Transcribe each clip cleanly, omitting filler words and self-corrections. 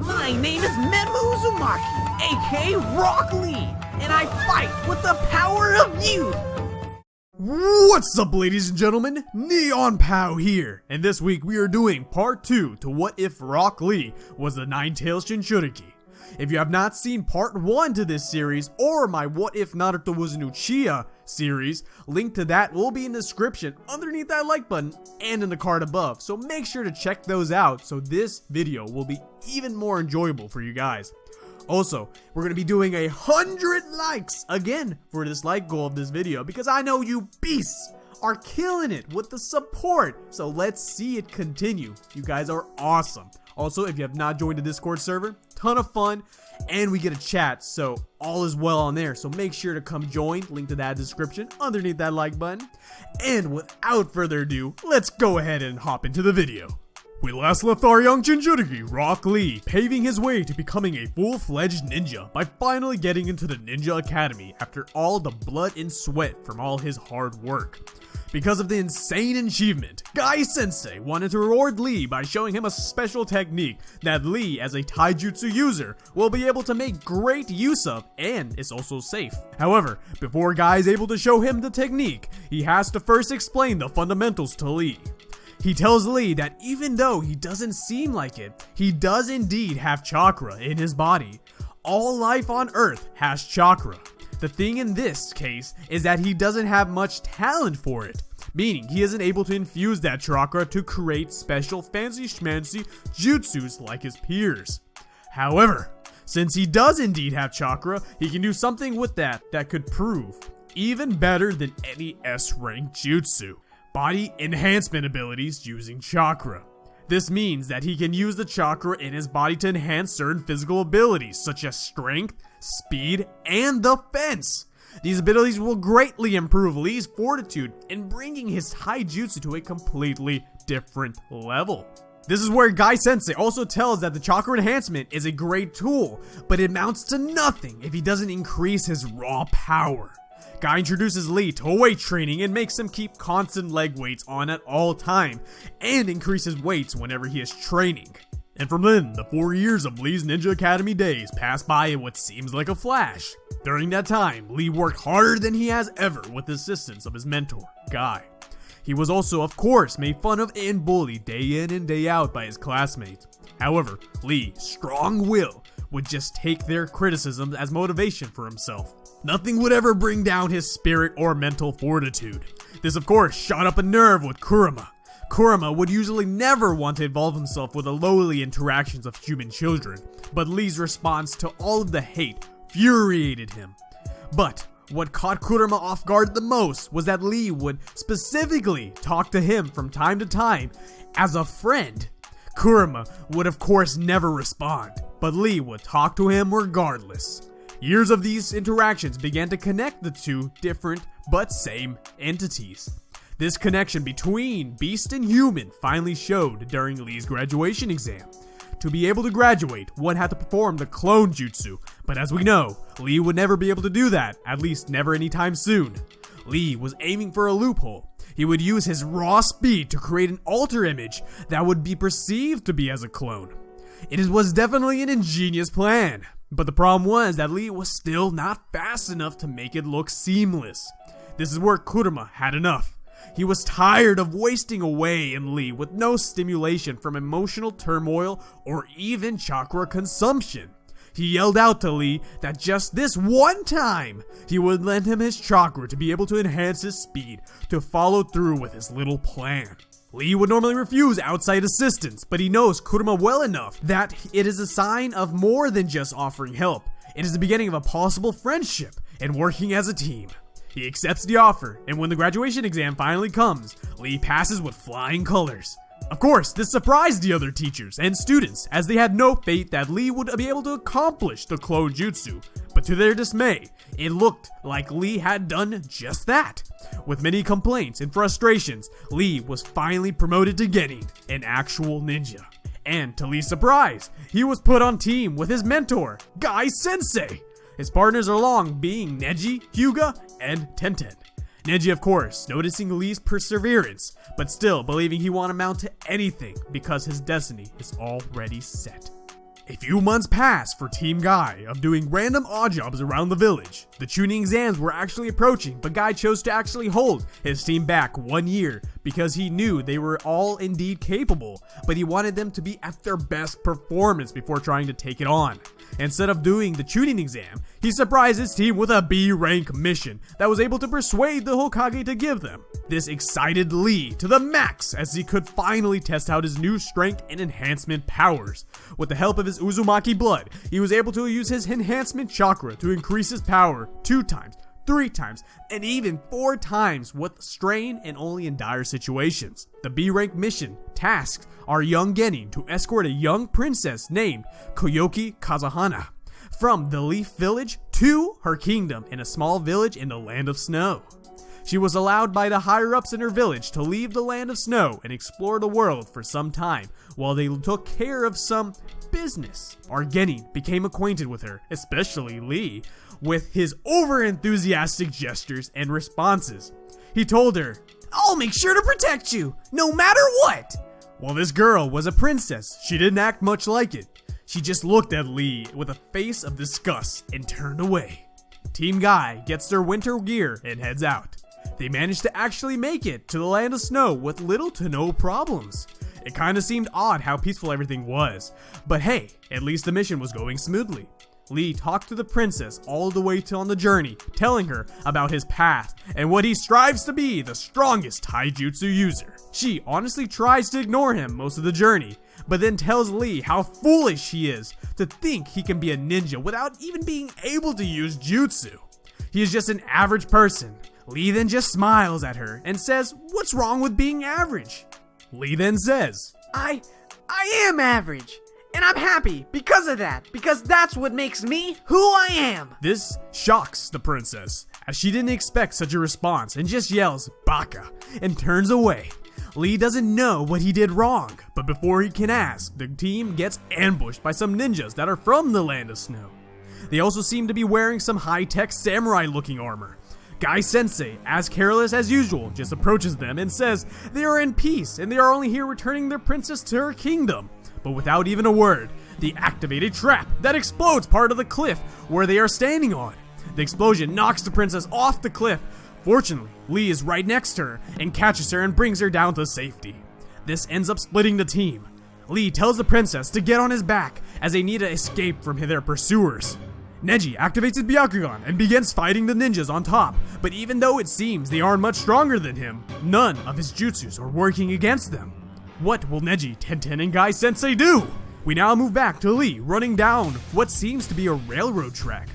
My name is Memu Uzumaki, aka Rock Lee, and I fight with the power of youth! What's up, ladies and gentlemen? Neon Pow here, and this week we are doing part 2 to What If Rock Lee was the Nine-Tails Jinchuriki. If you have not seen part 1 to this series, or my What If Naruto was an Uchiha series, link to that will be in the description underneath that like button and in the card above, so make sure to check those out so this video will be even more enjoyable for you guys. Also, we're going to be doing 100 likes again for this like goal of this video because I know you beasts are killing it with the support, so let's see it continue. You guys are awesome. Also, if you have not joined the Discord server, ton of fun, and we get a chat, so all is well on there. So make sure to come join, link to that description underneath that like button. And without further ado, let's go ahead and hop into the video. We last left our young Jinchuriki, Rock Lee, paving his way to becoming a full-fledged ninja by finally getting into the Ninja Academy after all the blood and sweat from all his hard work. Because of the insane achievement, Guy Sensei wanted to reward Lee by showing him a special technique that Lee, as a taijutsu user, will be able to make great use of, and is also safe. However, before Guy is able to show him the technique, he has to first explain the fundamentals to Lee. He tells Lee that even though he doesn't seem like it, he does indeed have chakra in his body. All life on Earth has chakra. The thing in this case is that he doesn't have much talent for it, meaning he isn't able to infuse that chakra to create special fancy schmancy jutsus like his peers. However, since he does indeed have chakra, he can do something with that could prove even better than any S-rank jutsu. Body enhancement abilities using chakra. This means that he can use the chakra in his body to enhance certain physical abilities such as strength, speed, and defense. These abilities will greatly improve Lee's fortitude in bringing his taijutsu to a completely different level. This is where Guy Sensei also tells that the chakra enhancement is a great tool, but it amounts to nothing if he doesn't increase his raw power. Guy introduces Lee to weight training and makes him keep constant leg weights on at all time, and increase his weights whenever he is training. And from then, the 4 years of Lee's Ninja Academy days pass by in what seems like a flash. During that time, Lee worked harder than he has ever with the assistance of his mentor, Guy. He was also, of course, made fun of and bullied day in and day out by his classmates. However, Lee's strong will would just take their criticism as motivation for himself. Nothing would ever bring down his spirit or mental fortitude. This, of course, shot up a nerve with Kurama. Kurama would usually never want to involve himself with the lowly interactions of human children, but Lee's response to all of the hate infuriated him. But what caught Kurama off guard the most was that Lee would specifically talk to him from time to time as a friend. Kurama would of course never respond, but Lee would talk to him regardless. Years of these interactions began to connect the two different but same entities. This connection between beast and human finally showed during Lee's graduation exam. To be able to graduate, one had to perform the clone jutsu, but as we know, Lee would never be able to do that, at least never anytime soon. Lee was aiming for a loophole. He would use his raw speed to create an alter image that would be perceived to be as a clone. It was definitely an ingenious plan, but the problem was that Lee was still not fast enough to make it look seamless. This is where Kurama had enough. He was tired of wasting away in Lee with no stimulation from emotional turmoil or even chakra consumption. He yelled out to Lee that just this one time, he would lend him his chakra to be able to enhance his speed to follow through with his little plan. Lee would normally refuse outside assistance, but he knows Kurama well enough that it is a sign of more than just offering help. It is the beginning of a possible friendship and working as a team. He accepts the offer, and when the graduation exam finally comes, Lee passes with flying colors. Of course, this surprised the other teachers and students, as they had no faith that Lee would be able to accomplish the clone jutsu, but to their dismay, it looked like Lee had done just that. With many complaints and frustrations, Lee was finally promoted to Genin, an actual ninja. And to Lee's surprise, he was put on team with his mentor, Guy Sensei. His partners along being Neji, Hyuga, and Tenten. Neji, of course, noticing Lee's perseverance, but still believing he won't amount to anything because his destiny is already set. A few months passed for Team Guy of doing random odd jobs around the village. The tuning exams were actually approaching, but Guy chose to actually hold his team back 1 year because he knew they were all indeed capable, but he wanted them to be at their best performance before trying to take it on. Instead of doing the tuning exam, he surprised his team with a B rank mission that was able to persuade the Hokage to give them. This excited Lee to the max as he could finally test out his new strength and enhancement powers. With the help of his Uzumaki blood, he was able to use his enhancement chakra to increase his power 2 times, 3 times, and even 4 times with strain and only in dire situations. The B rank mission tasks are young Genin to escort a young princess named Koyoki Kazahana from the Leaf Village to her kingdom in a small village in the Land of Snow. She was allowed by the higher-ups in her village to leave the Land of Snow and explore the world for some time while they took care of some business. Our Genin became acquainted with her, especially Lee, with his over-enthusiastic gestures and responses. He told her, "I'll make sure to protect you, no matter what." While this girl was a princess, she didn't act much like it. She just looked at Lee with a face of disgust and turned away. Team Guy gets their winter gear and heads out. They managed to actually make it to the Land of Snow with little to no problems. It kinda seemed odd how peaceful everything was, but hey, at least the mission was going smoothly. Lee talked to the princess all the way on the journey, telling her about his past and what he strives to be the strongest taijutsu user. She honestly tries to ignore him most of the journey, but then tells Lee how foolish he is to think he can be a ninja without even being able to use jutsu. He is just an average person. Lee then just smiles at her and says, "What's wrong with being average?" Lee then says, I am average. And I'm happy because of that, because that's what makes me who I am. This shocks the princess, as she didn't expect such a response and just yells, "Baka," and turns away. Lee doesn't know what he did wrong, but before he can ask, the team gets ambushed by some ninjas that are from the Land of Snow. They also seem to be wearing some high-tech samurai-looking armor. Guy Sensei, as careless as usual, just approaches them and says they are in peace and they are only here returning their princess to her kingdom. But without even a word, they activate a trap that explodes part of the cliff where they are standing on. The explosion knocks the princess off the cliff. Fortunately, Lee is right next to her and catches her and brings her down to safety. This ends up splitting the team. Lee tells the princess to get on his back as they need to escape from their pursuers. Neji activates his Byakugan and begins fighting the ninjas on top, but even though it seems they aren't much stronger than him, none of his jutsus are working against them. What will Neji, Tenten, and Guy Sensei do? We now move back to Lee running down what seems to be a railroad track.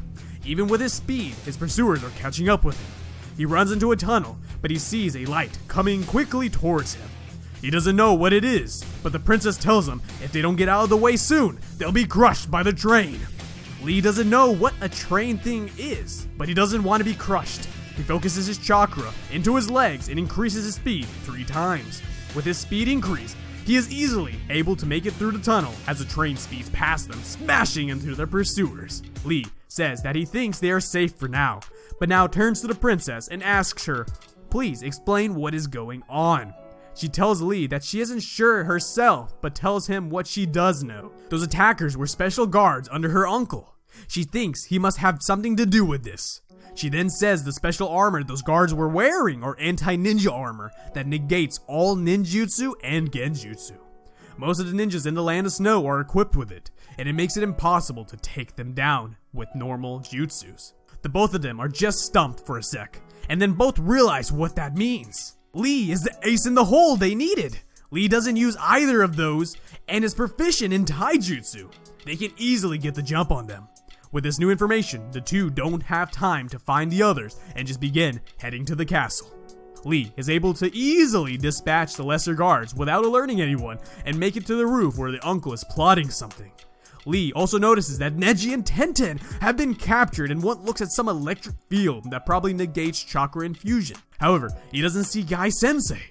Even with his speed, his pursuers are catching up with him. He runs into a tunnel, but he sees a light coming quickly towards him. He doesn't know what it is, but the princess tells him if they don't get out of the way soon, they'll be crushed by the train. Lee doesn't know what a train thing is, but he doesn't want to be crushed. He focuses his chakra into his legs and increases his speed 3 times. With his speed increase, he is easily able to make it through the tunnel as the train speeds past them, smashing into their pursuers. Lee says that he thinks they are safe for now, but now turns to the princess and asks her, please explain what is going on. She tells Lee that she isn't sure herself, but tells him what she does know. Those attackers were special guards under her uncle. She thinks he must have something to do with this. She then says the special armor those guards were wearing are anti-ninja armor that negates all ninjutsu and genjutsu. Most of the ninjas in the Land of Snow are equipped with it, and it makes it impossible to take them down with normal jutsus. The both of them are just stumped for a sec, and then both realize what that means. Lee is the ace in the hole they needed. Lee doesn't use either of those and is proficient in taijutsu. They can easily get the jump on them. With this new information, the two don't have time to find the others and just begin heading to the castle. Lee is able to easily dispatch the lesser guards without alerting anyone and make it to the roof where the uncle is plotting something. Lee also notices that Neji and Tenten have been captured in what looks at some electric field that probably negates chakra infusion. However, he doesn't see Guy Sensei,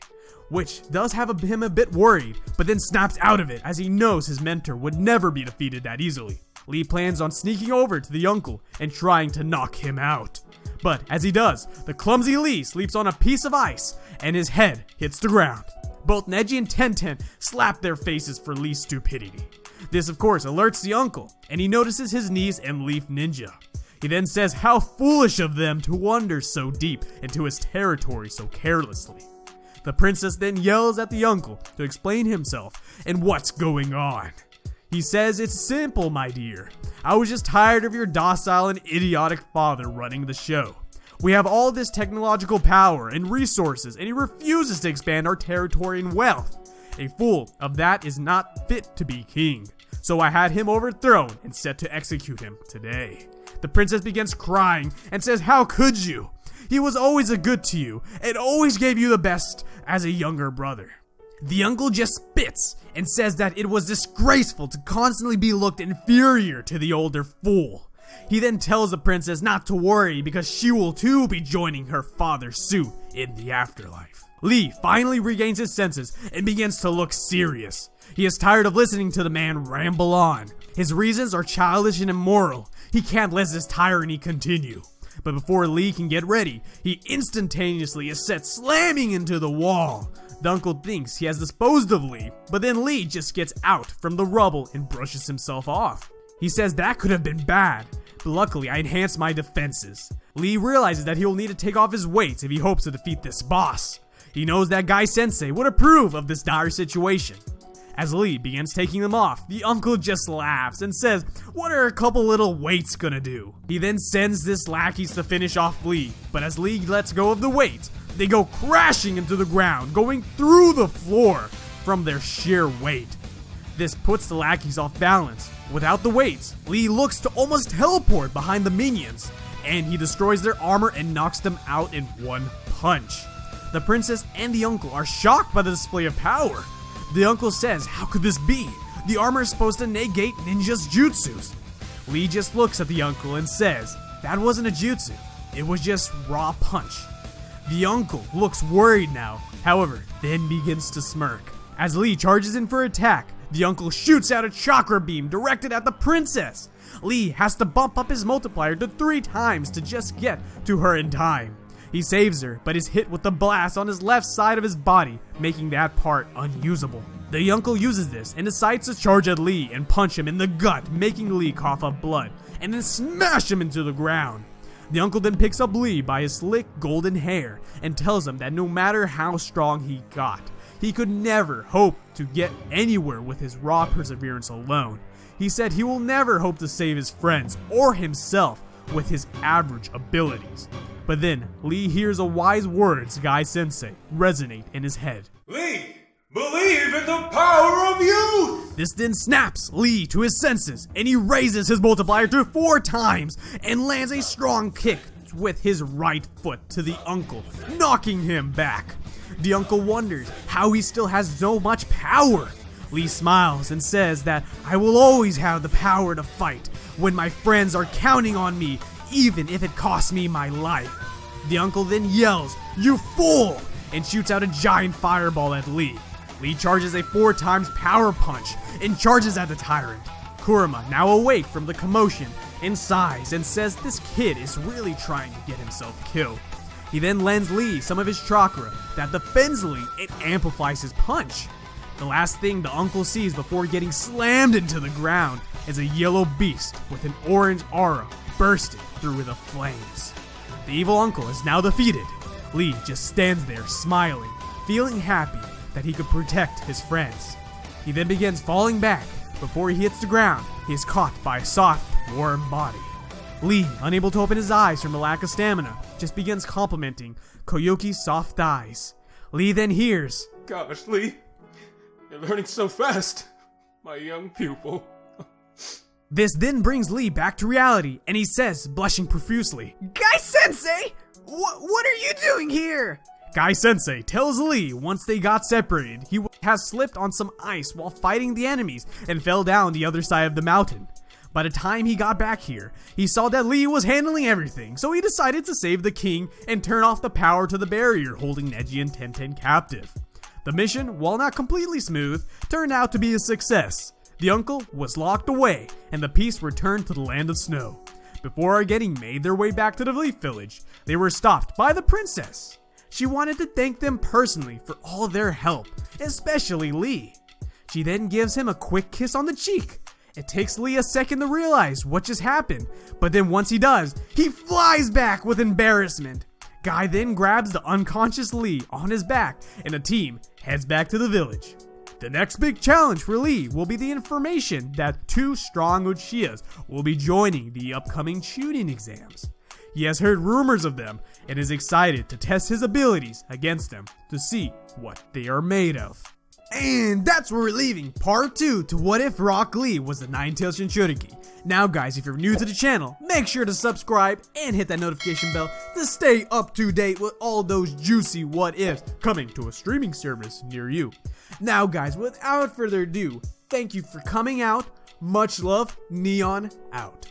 which does have him a bit worried, but then snaps out of it as he knows his mentor would never be defeated that easily. Lee plans on sneaking over to the uncle and trying to knock him out. But as he does, the clumsy Lee sleeps on a piece of ice and his head hits the ground. Both Neji and Tenten slap their faces for Lee's stupidity. This of course alerts the uncle, and he notices his niece and Leaf Ninja. He then says how foolish of them to wander so deep into his territory so carelessly. The princess then yells at the uncle to explain himself and what's going on. He says, "It's simple, my dear. I was just tired of your docile and idiotic father running the show. We have all this technological power and resources, and he refuses to expand our territory and wealth. A fool of that is not fit to be king. So I had him overthrown and set to execute him today." The princess begins crying and says, "How could you? He was always a good to you and always gave you the best as a younger brother." The uncle just spits and says that it was disgraceful to constantly be looked inferior to the older fool. He then tells the princess not to worry because she will too be joining her father's suit in the afterlife. Lee finally regains his senses and begins to look serious. He is tired of listening to the man ramble on. His reasons are childish and immoral. He can't let this tyranny continue. But before Lee can get ready, he instantaneously is set slamming into the wall. The uncle thinks he has disposed of Lee, but then Lee just gets out from the rubble and brushes himself off. He says that could have been bad, but luckily I enhanced my defenses. Lee realizes that he will need to take off his weights if he hopes to defeat this boss. He knows that Guy Sensei would approve of this dire situation. As Lee begins taking them off, the uncle just laughs and says, "What are a couple little weights gonna do?" He then sends his lackeys to finish off Lee, but as Lee lets go of the weight, they go crashing into the ground, going through the floor from their sheer weight. This puts the lackeys off balance. Without the weights, Lee looks to almost teleport behind the minions, and he destroys their armor and knocks them out in one punch. The princess and the uncle are shocked by the display of power. The uncle says, "How could this be? The armor is supposed to negate ninjas' jutsus." Lee just looks at the uncle and says, "That wasn't a jutsu, it was just raw punch." The uncle looks worried now, however, then begins to smirk. As Lee charges in for attack, the uncle shoots out a chakra beam directed at the princess. Lee has to bump up his multiplier to 3 times to just get to her in time. He saves her, but is hit with the blast on his left side of his body, making that part unusable. The uncle uses this and decides to charge at Lee and punch him in the gut, making Lee cough up blood, and then smash him into the ground. The uncle then picks up Lee by his slick golden hair and tells him that no matter how strong he got, he could never hope to get anywhere with his raw perseverance alone. He said he will never hope to save his friends or himself with his average abilities. But then, Lee hears a wise words Guy Sensei resonate in his head. "Lee, believe in the power of youth!" This then snaps Lee to his senses, and he raises his multiplier to 4 times and lands a strong kick with his right foot to the uncle, knocking him back. The uncle wonders how he still has so much power. Lee smiles and says that I will always have the power to fight when my friends are counting on me, even if it costs me my life. The uncle then yells, "You fool!" and shoots out a giant fireball at Lee. Lee charges a 4 times power punch and charges at the tyrant. Kurama, now awake from the commotion, and sighs and says this kid is really trying to get himself killed. He then lends Lee some of his chakra that defends Lee and amplifies his punch. The last thing the uncle sees before getting slammed into the ground is a yellow beast with an orange aura bursting through the flames. The evil uncle is now defeated. Lee just stands there smiling, feeling happy that he could protect his friends. He then begins falling back. Before he hits the ground, he is caught by a soft, warm body. Lee, unable to open his eyes from a lack of stamina, just begins complimenting Koyuki's soft thighs. Lee then hears, "Gosh, Lee, you're learning so fast, my young pupil." This then brings Lee back to reality, and he says, blushing profusely, Guy Sensei, what are you doing here? Guy Sensei tells Lee once they got separated, he has slipped on some ice while fighting the enemies and fell down the other side of the mountain. By the time he got back here, he saw that Lee was handling everything, so he decided to save the king and turn off the power to the barrier holding Neji and Tenten captive. The mission, while not completely smooth, turned out to be a success. The uncle was locked away, and the piece returned to the land of snow. Before getting made their way back to the Leaf Village, they were stopped by the princess. She wanted to thank them personally for all their help, especially Lee. She then gives him a quick kiss on the cheek. It takes Lee a second to realize what just happened, but then once he does, he flies back with embarrassment. Guy then grabs the unconscious Lee on his back, and the team heads back to the village. The next big challenge for Lee will be the information that 2 strong Uchihas will be joining the upcoming Chunin exams. He has heard rumors of them and is excited to test his abilities against them to see what they are made of. And that's where we're leaving part 2 to What If Rock Lee was the Nine-Tailed Jinchuriki. Now guys, if you're new to the channel, make sure to subscribe and hit that notification bell to stay up to date with all those juicy what ifs coming to a streaming service near you. Now guys, without further ado, thank you for coming out. Much love, Neon out.